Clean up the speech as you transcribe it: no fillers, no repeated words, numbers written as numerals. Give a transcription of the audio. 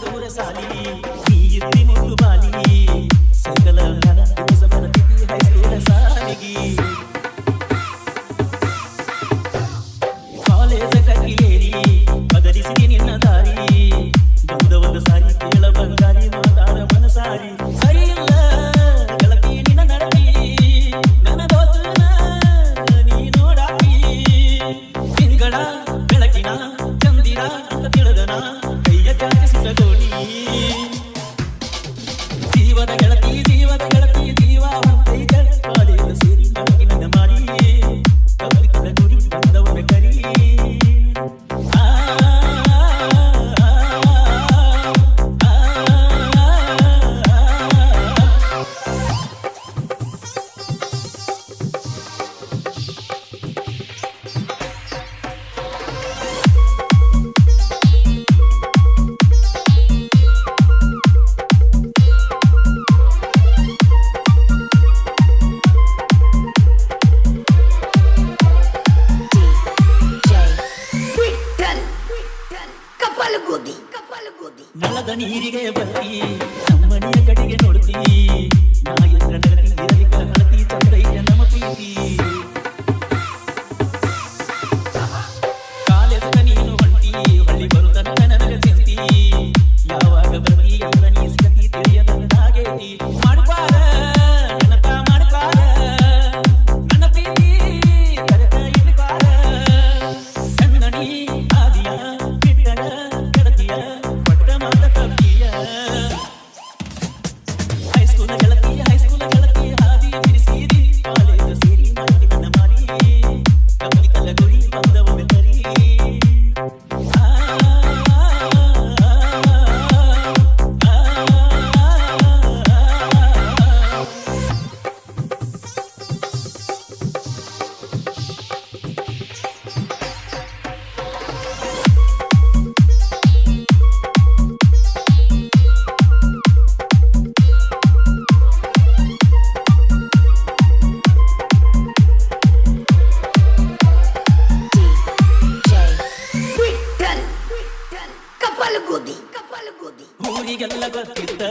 ದೂರ ಸಾಲಿ ನೀ ಇದ್ದಿ ಮುದ್ದು ಬಾಲಿ ಸಕಲ ಜ್ಞಾನ ದಿವಸ ಬರತಿದ್ದಿ ಹೈಸ್ಕೂಲ ಸಾಲಿಗಿ ಕಾಲೇಜ ಕಗ್ಗಿಲೇರಿ ಬದಲಿಸಿ ನಿನ್ನ ದಾರಿ ಬಂದ ಒಂದು ಸಾರಿ ಕೇಳ ಬಂಗಾರಿ ಮಾತಾಡ ಮನಸಾರಿ ಸರಿ ಇಲ್ಲ ಗೆಳತಿ ನಿನ್ನ ನಡತಿ ನನ್ನ ದೋಸ್ತನ ನೀ ನೋಡಾಕಿ ತಿಂಗಳ ಬೆಳಕಿನ ಚಂದಿರ ಅಂತ ತಿಳಿದನ ಕೈಯ ಚಾಚಿಸಿದ ಗೋಣಿ ಜೀವದ ಗೆಳತಿ ಜೀವ ಅಂತೈತ ಕಾಲೇಜ ಸೇರಿ ನಡಕಿ ನನ್ನ ಮಾರಿ ಕವಿತದ ಗುರಿ ಬಂದವನ ಕರಿ ನಳದ ನೀರಿಗೆ ಬರ್ತಿ ನಮ್ಮನೆಯ ಕಡೆಗೆ ನೋಡ್ತಿ ನಾ ಎದ್ರ ನಡತಿ ಇರಲಿಕ ಹಳತಿ ಚಂದೈಯ ನಮ್ಮ ಪ್ರೀತಿ ಕಾಲೇಜಕ ನೀನು ಹೊಂಟಿ ಹೊಳ್ಳಿ ಬರುತ್ತನ ನನಗ ಚಿಂತಿ ಯಾವಾಗ ಬರ್ತಿ ಅಂತ ನೀ ಸಿಗತಿ ತಿಳಿಯದಂತಾಗೈತಿ ಮಾಡ್ಬಾರ ನೆನಪ ಮಾಡ್ಬಾರ ನನ್ನ ಪ್ರೀತಿ ಕರೆತ ಇಡ್ಬಾರ ಕಣ್ಣಣಿ ಆದಿಯ ಬಿಟ್ಟನ ಗೆಳತಿಯ ಹೈಸ್ಕೂಲ ಗೆಳತಿ ಹಾದಿ ಬಿಡಿಸಿದಿ ಕಾಲೇಜ ಸೇರಿ ಮಾಡಿ ನನ್ನ ಮಾರಿ ಕವಿತಲ ಗುರಿ ಬಂದವನ ಕರಿ ಊರಿಗೆಲ್ಲ ಗೊತ್ತಿದ್ದ